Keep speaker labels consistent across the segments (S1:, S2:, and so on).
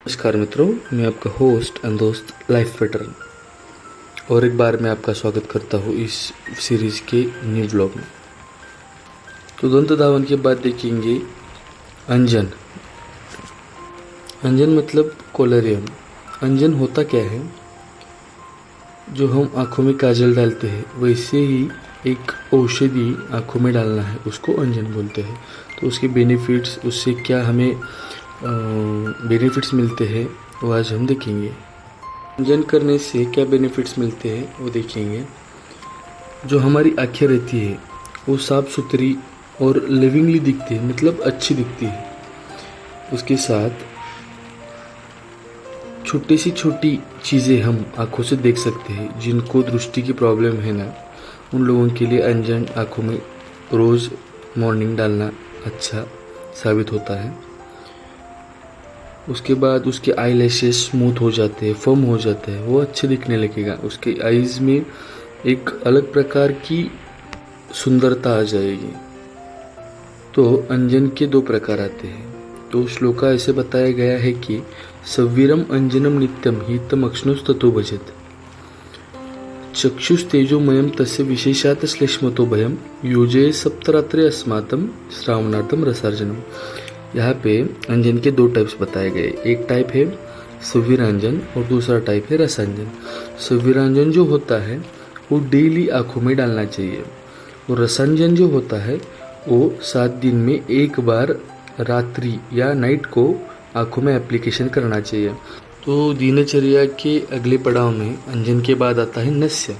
S1: नमस्कार मित्रों, मैं आपका होस्ट एंड दोस्त लाइफ वेटरन और एक बार मैं आपका स्वागत करता हूँ इस सीरीज़ के न्यू ब्लॉग में। तो दंत धावन के बाद देखेंगे अंजन। अंजन मतलब कोलेरियम। अंजन होता क्या है? जो हम आँखों में काजल डालते हैं वैसे ही एक औषधि आँखों में डालना है, उसको अंजन बोलते हैं। तो उसके बेनिफिट्स, उससे क्या हमें बेनिफिट्स मिलते हैं वो आज हम देखेंगे। अंजन करने से क्या बेनिफिट्स मिलते हैं वो देखेंगे। जो हमारी आँखें रहती है वो साफ़ सुथरी और लिविंगली दिखती है, मतलब अच्छी दिखती है। उसके साथ छोटी सी छोटी चीज़ें हम आँखों से देख सकते हैं। जिनको दृष्टि की प्रॉब्लम है ना, उन लोगों के लिए अंजन आँखों में रोज़ मॉर्निंग डालना अच्छा साबित होता है। उसके बाद उसके आई लैशेस स्मूथ हो जाते हैं, फर्म हो जाते हैं, वो अच्छे दिखने लगेगा। उसके आईज़ में एक अलग प्रकार की सुंदरता आ जाएगी। तो अंजन के दो प्रकार आते हैं। तो श्लोका ऐसे बताया गया है कि सवीरम अंजनम नित्यम हि तमक्ष्णुस्ततो भजत चक्षुस्तेजोमयम तस्य विशेषात श्लेष्मतो भयम योजये सप्तरात्रे अस्मातम श्रावणार्थम रसार्जनम। यहाँ पे अंजन के दो टाइप्स बताए गए। एक टाइप है सवीरांजन और दूसरा टाइप है रसांजन। सवीरांजन जो होता है वो डेली आँखों में डालना चाहिए और रसांजन जो होता है वो 7 दिन में एक बार रात्रि या नाइट को आँखों में एप्लीकेशन करना चाहिए। तो दिनचर्या के अगले पड़ाव में अंजन के बाद आता है नस्य।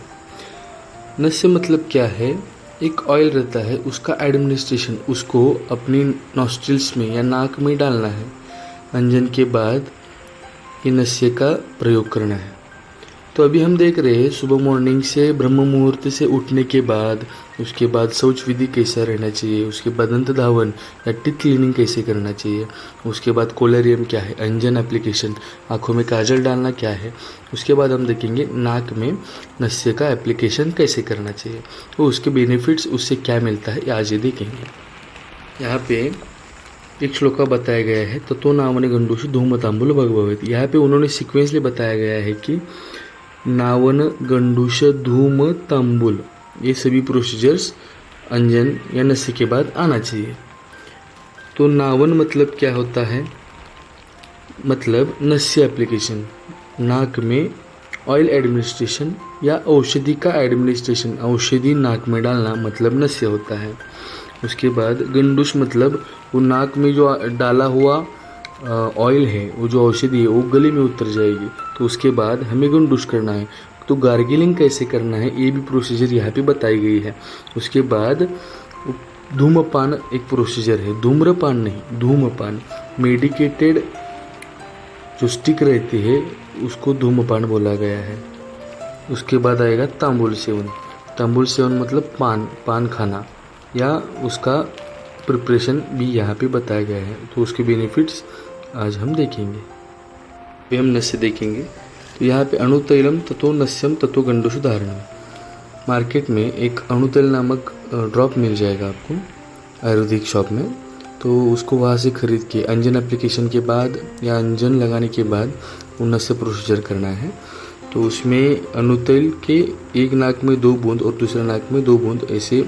S1: नस्य मतलब क्या है? एक ऑयल रहता है, उसका एडमिनिस्ट्रेशन उसको अपनी नॉस्ट्रिल्स में या नाक में डालना है। अंजन के बाद ये नस्य का प्रयोग करना है। तो अभी हम देख रहे हैं सुबह मॉर्निंग से ब्रह्म मुहूर्त से उठने के बाद, उसके बाद शौच विधि कैसा रहना चाहिए, उसके बाद दंत धावन या टीथ क्लीनिंग कैसे करना चाहिए, उसके बाद कोलेरियम क्या है, अंजन एप्लीकेशन, आँखों में काजल डालना क्या है, उसके बाद हम देखेंगे नाक में नस्य का एप्लीकेशन कैसे करना चाहिए, तो उसके बेनिफिट्स, उससे क्या मिलता है आज ये देखेंगे। यहाँ पे एक श्लोका बताया गया है, ततो नावने गंडूष धूमतांबुल भगभवेत। यहाँ पे उन्होंने सिक्वेंसली बताया गया है कि नावन, गंडूश, धूम, तांबुल, ये सभी प्रोसीजर्स अंजन या नस्य के बाद आना चाहिए। तो नावन मतलब क्या होता है? मतलब नस्य एप्लीकेशन, नाक में ऑयल एडमिनिस्ट्रेशन या औषधि का एडमिनिस्ट्रेशन, औषधि नाक में डालना मतलब नस्य होता है। उसके बाद गंडूश मतलब वो नाक में जो डाला हुआ ऑयल है, वो जो औषधि है वो गले में उतर जाएगी। तो उसके बाद हमें गंडूश करना है। तो गार्गिलिंग कैसे करना है ये भी प्रोसीजर यहाँ पे बताई गई है। उसके बाद धूमपान एक प्रोसीजर है, धूम्रपान नहीं, धूमपान। मेडिकेटेड जो स्टिक रहती है उसको धूमपान बोला गया है। उसके बाद आएगा तांबुल सेवन। तांबुल सेवन मतलब पान खाना या उसका प्रिपरेशन भी यहाँ पे बताया गया है। तो उसके बेनिफिट्स आज हम देखेंगे। अभी हम नस्य देखेंगे। तो यहाँ पे अणुतैलम ततो नस्यम ततो गंडूष धारणम। मार्केट में एक अणुतैल नामक ड्रॉप मिल जाएगा आपको आयुर्वेदिक शॉप में। तो उसको वहाँ से खरीद के अंजन एप्लीकेशन के बाद या अंजन लगाने के बाद वो नस्य प्रोसीजर करना है। तो उसमें अणुतैल के एक नाक में 2 बूंद और दूसरे नाक में 2 बूंद ऐसे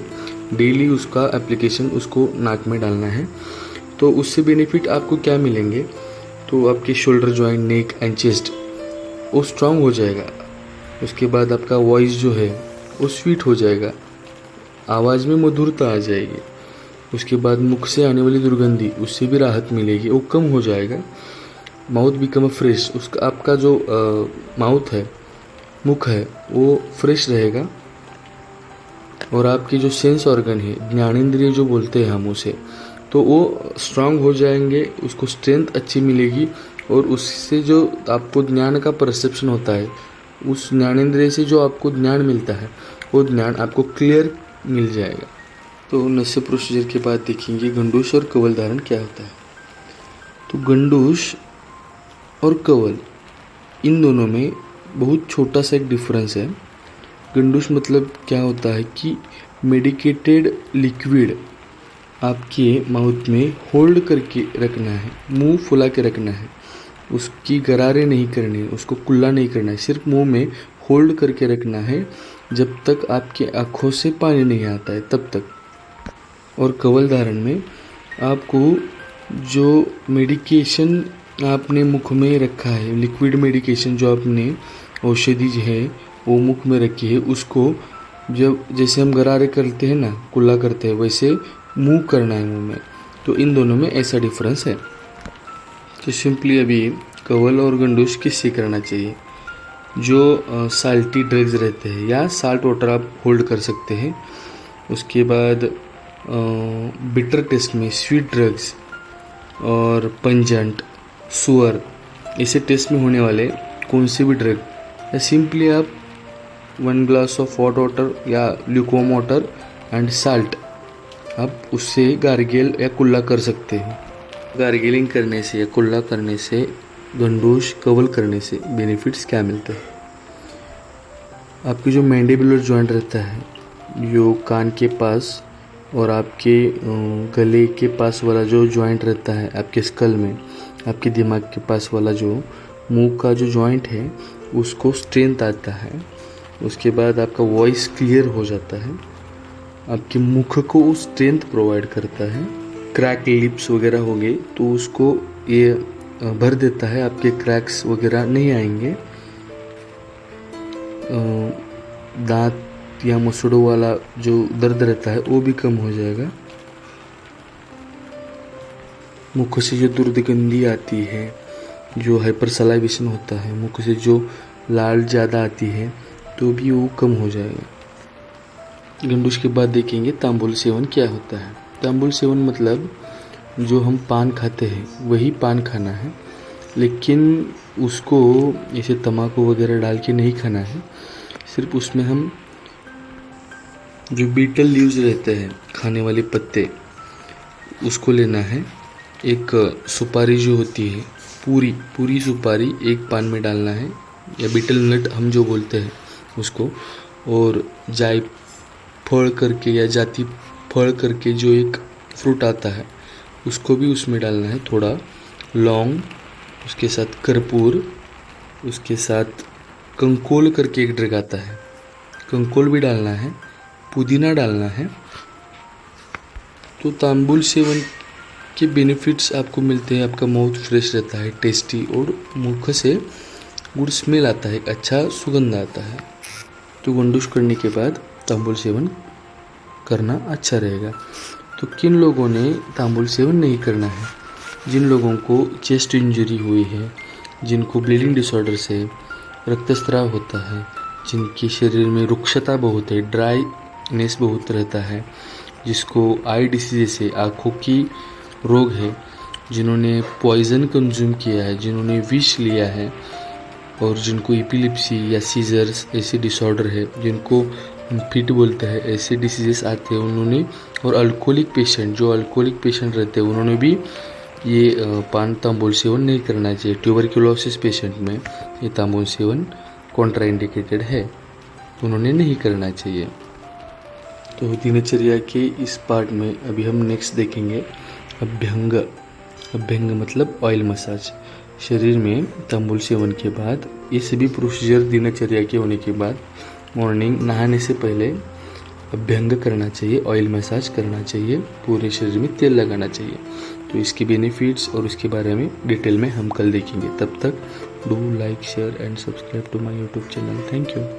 S1: डेली उसका एप्लीकेशन उसको नाक में डालना है। तो उससे बेनिफिट आपको क्या मिलेंगे? तो आपके shoulder joint, neck and chest वो स्ट्रांग हो जाएगा। उसके बाद आपका वॉइस जो है वो स्वीट हो जाएगा, आवाज़ में मधुरता आ जाएगी। उसके बाद मुख से आने वाली दुर्गंधी, उससे भी राहत मिलेगी, वो कम हो जाएगा। माउथ बिकम फ्रेश, उसका आपका जो माउथ है, मुख है, वो फ्रेश रहेगा। और आपके जो सेंस ऑर्गन है, ज्ञानेंद्रिय जो बोलते हैं हम उसे, तो वो स्ट्रांग हो जाएंगे, उसको स्ट्रेंथ अच्छी मिलेगी। और उससे जो आपको ज्ञान का परसेप्शन होता है, उस ज्ञानेंद्रिय से जो आपको ज्ञान मिलता है वो ज्ञान आपको क्लियर मिल जाएगा। तो नस्य प्रोसीजर के बाद देखेंगे गंडूश और कवल धारण क्या होता है। तो गंडूश और कवल इन दोनों में बहुत छोटा सा एक डिफरेंस है। गंडूश मतलब क्या होता है कि मेडिकेटेड लिक्विड आपके माउथ में होल्ड करके रखना है, मुंह फुला के रखना है। उसकी गरारे नहीं करनी, उसको कुल्ला नहीं करना है, सिर्फ मुंह में होल्ड करके रखना है जब तक आपके आँखों से पानी नहीं आता है तब तक। और कवल धारण में आपको जो मेडिकेशन आपने मुख में रखा है, लिक्विड मेडिकेशन जो आपने औषधि जो है वो मुख में रखी है, उसको जब जैसे हम गरारे करते हैं ना, कुल्ला करते हैं, वैसे मूव करना है मुंह में। तो इन दोनों में ऐसा डिफरेंस है। तो सिंपली अभी कवल और गंडूस किससे करना चाहिए? जो साल्टी ड्रग्स रहते हैं या साल्ट वाटर आप होल्ड कर सकते हैं। उसके बाद बिटर टेस्ट में स्वीट ड्रग्स और पंजेंट, सुअर, ऐसे टेस्ट में होने वाले कौन से भी ड्रग, या सिंपली आप 1 ग्लास ऑफ हॉट वाटर या ल्यूकवार्म वाटर एंड साल्ट, आप उससे गार्गल या कुल्ला कर सकते हैं। गार्गलिंग करने से या कुल्ला करने से, गंडूस कवल करने से बेनिफिट्स क्या मिलते हैं? आपकी जो मैंडिबुलर जॉइंट रहता है, जो कान के पास और आपके गले के पास वाला जो जॉइंट रहता है आपके स्कल में, आपके दिमाग के पास वाला जो मुंह का जो जॉइंट है, उसको स्ट्रेंथ आता है। उसके बाद आपका वॉइस क्लियर हो जाता है, आपके मुख को स्ट्रेंथ प्रोवाइड करता है। क्रैक लिप्स वगैरह हो गए तो उसको ये भर देता है, आपके क्रैक्स वगैरह नहीं आएंगे। दांत या मुसड़ों वाला जो दर्द रहता है वो भी कम हो जाएगा। मुख से जो दुर्गंधी आती है, जो हाइपर सलाइवेशन होता है, मुख से जो लाल ज़्यादा आती है, तो भी वो कम हो जाएगा। गंडूस के बाद देखेंगे तांबुल सेवन क्या होता है। तांबुल सेवन मतलब जो हम पान खाते हैं वही पान खाना है, लेकिन उसको ऐसे तम्बाकू वगैरह डाल के नहीं खाना है। सिर्फ उसमें हम जो बीटल लीव्स रहते हैं, खाने वाले पत्ते, उसको लेना है। एक सुपारी जो होती है, पूरी सुपारी एक पान में डालना है, या बीटल नट हम जो बोलते हैं उसको। और जायफल करके या जाति फल करके जो एक फ्रूट आता है, उसको भी उसमें डालना है। थोड़ा लौंग, उसके साथ कर्पूर, उसके साथ कंकोल करके एक ड्रग आता है, कंकोल भी डालना है, पुदीना डालना है। तो तांबुल सेवन के बेनिफिट्स आपको मिलते हैं। आपका माउथ फ्रेश रहता है, टेस्टी, और मुख से गुड स्मेल आता है, एक अच्छा सुगंध आता है। तो गंडूस करने के बाद तांबुल सेवन करना अच्छा रहेगा। तो किन लोगों ने तांबुल सेवन नहीं करना है? जिन लोगों को चेस्ट इंजरी हुई है, जिनको ब्लीडिंग डिसऑर्डर से रक्तस्राव होता है, जिनके शरीर में रुक्षता बहुत है, ड्राईनेस बहुत रहता है, जिसको आई डिसीज से आँखों की रोग है, जिन्होंने पॉइज़न कंज्यूम किया है, जिन्होंने विष लिया है, और जिनको एपिलिप्सी या सीजर्स ऐसे डिसऑर्डर है, जिनको फिट बोलते हैं, ऐसे डिसीजेस आते हैं उन्होंने, और अल्कोहलिक पेशेंट, जो अल्कोहलिक पेशेंट रहते हैं उन्होंने भी ये पान तांबुल सेवन नहीं करना चाहिए। ट्यूबरक्लोसिस पेशेंट में ये तांबुल सेवन कॉन्ट्राइंडिकेटेड है, उन्होंने नहीं करना चाहिए। तो दिनचर्या के इस पार्ट में अभी हम नेक्स्ट देखेंगे अभ्यंग। अभ्यंग मतलब ऑयल मसाज। शरीर में तांबुल सेवन के बाद ये सभी प्रोसीजर दिनचर्या के होने के बाद मॉर्निंग नहाने से पहले अभ्यंग करना चाहिए, ऑयल मसाज करना चाहिए, पूरे शरीर में तेल लगाना चाहिए। तो इसके बेनिफिट्स और उसके बारे में डिटेल में हम कल देखेंगे। तब तक do like, share and subscribe to my YouTube channel. Thank you.